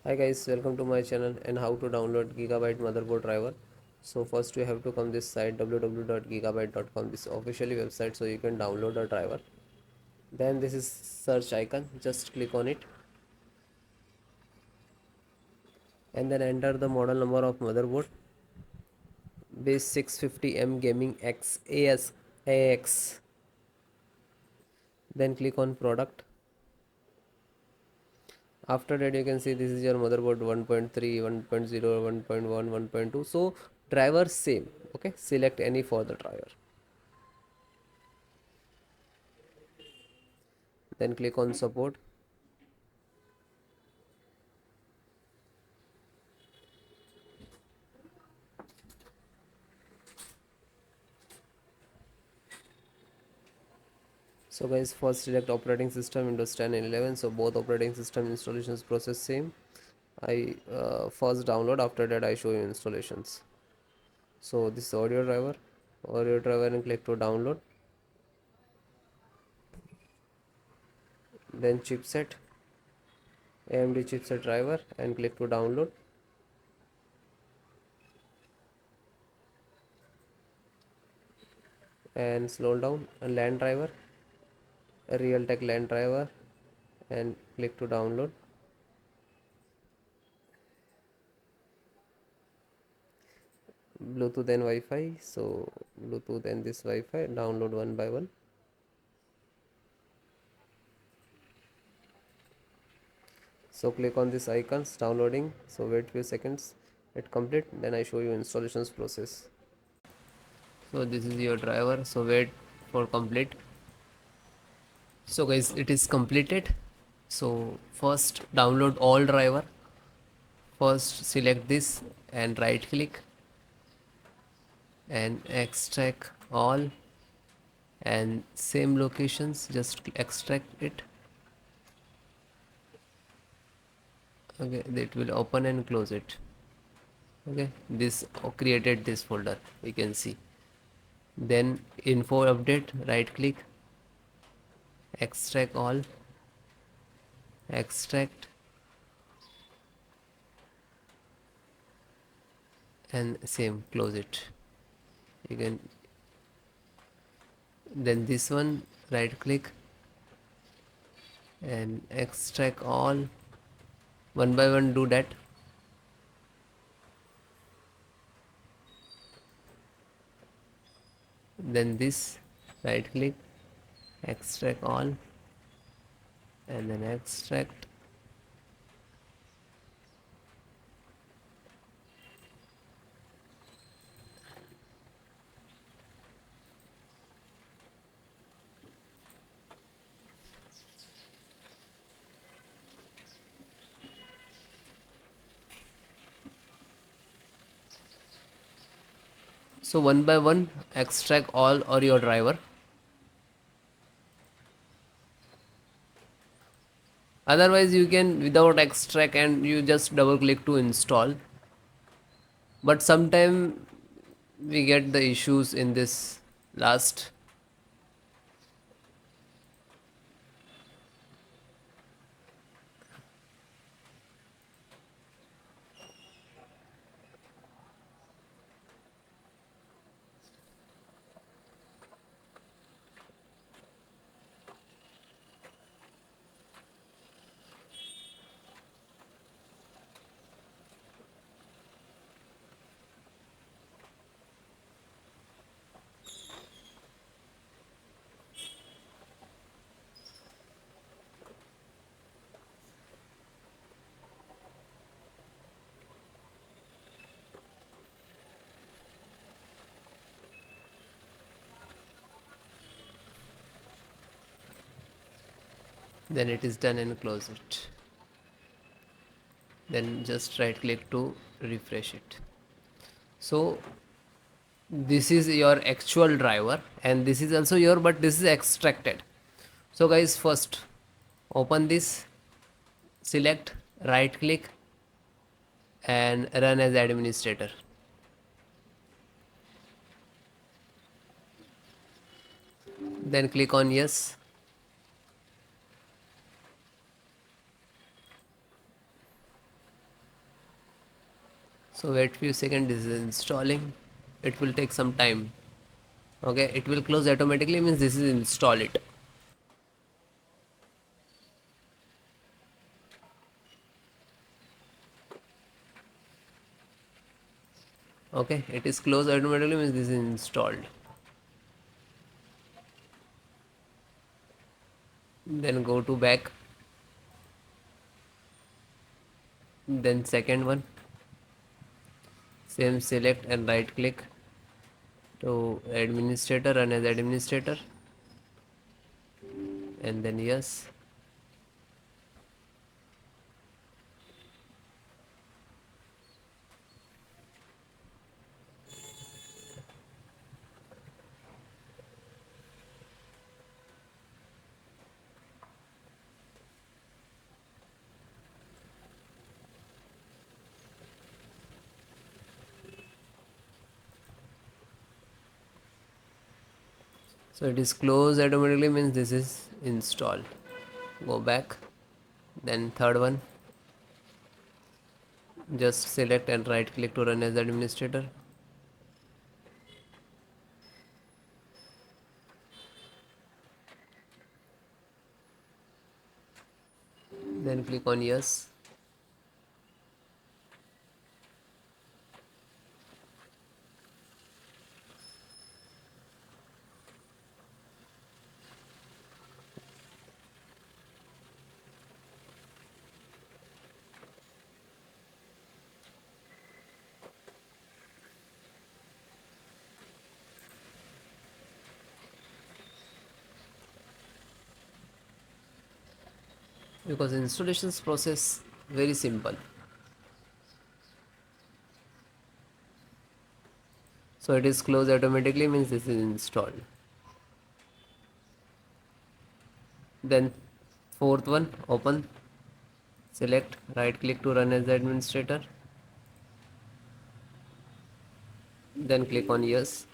Hi guys, welcome to my channel and how to download Gigabyte motherboard driver. So first you have to come this site www.gigabyte.com, this officially website, so you can download the driver. Then this is search icon, just click on it and then enter the model number of motherboard B650M Gaming X AX. Then click on product. After that you can see this is your motherboard 1.3, 1.0, 1.1, 1.2. So driver same. Okay, select any for the driver. Then click on support. So guys, first select operating system Windows 10 and 11. So both operating system installations process same. I first download, after that I show you installations. So this is audio driver and click to download. Then chipset, AMD chipset driver and click to download. And slow down, a LAN driver, a Realtek LAN driver and click to download. Bluetooth and Wi-Fi. So Bluetooth and this Wi-Fi download one by one. So click on this icons downloading. So wait few seconds, it complete, then I show you installations process. So this is your driver, so wait for complete. So guys, it is completed. So first download all driver. First select this and right click and extract all, and same locations just extract it. Okay, it will open and close it. Okay, this created this folder, we can see. Then info update, right click, extract all, extract, and same close it. You can, then this one right click and extract all, one by one do that. Then this right click, extract all, and then extract. So one by one extract all or your driver. Otherwise you can without extract and you just double click to install. But sometime we get the issues in this last. Then it is done and close it. Then just right click to refresh it. So this is your actual driver and this is also your, but this is extracted. So guys, first open this, select, right click and run as administrator. Then click on yes. So wait few seconds, this is installing. It will take some time. Okay, it will close automatically, means this is install it. Okay, it is closed automatically, means this is installed. Then go to back, then second one, same, select and right click to administrator, run as administrator, and then yes. So it is closed automatically, means this is installed. Go back, then third one, just select and right click to run as administrator. Then click on yes. Because installations process very simple. So it is closed automatically, means this is installed. Then fourth one, open, select, right click to run as administrator, then click on yes.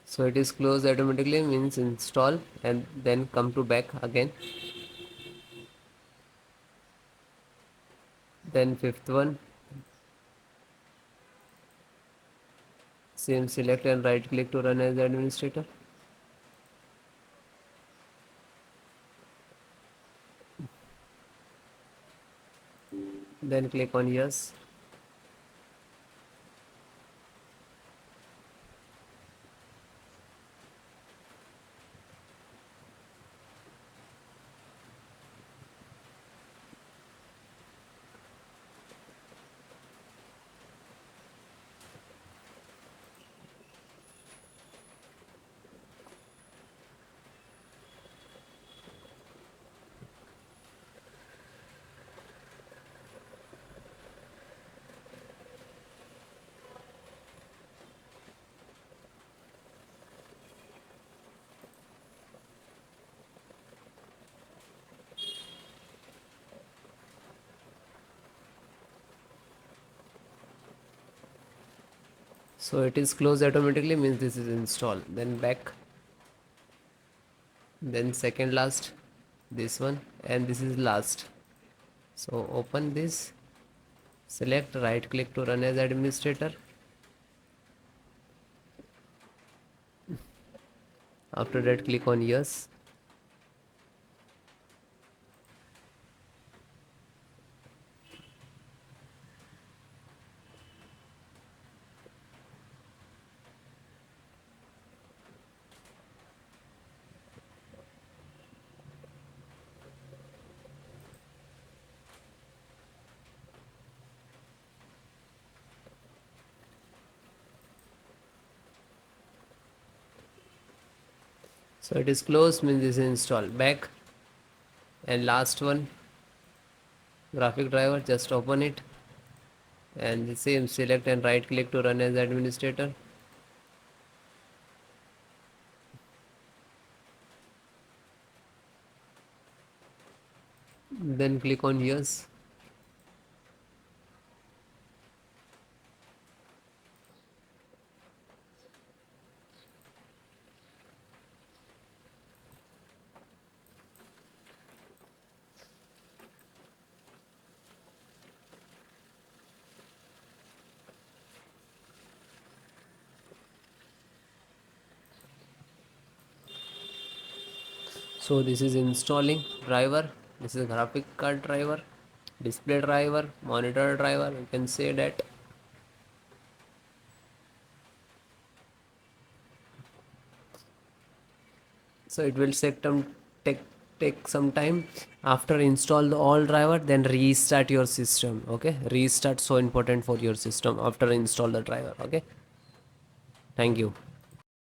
So it is closed automatically, means install, and then come to back again. Then fifth one, same, select and right click to run as administrator, then click on yes. So it is closed automatically, means this is installed. Then back, then second last, this one, and this is last. So open this, select, right click to run as administrator, after that click on yes. So it is closed, means this is installed. Back, and last one, graphic driver, just open it, and the same, select and right click to run as administrator, then click on yes. So this is installing driver. This is graphic card driver, display driver, monitor driver, you can say that. So it will take take some time. After install the all driver, then restart your system. Okay, restart so important for your system after install the driver. Okay, thank you.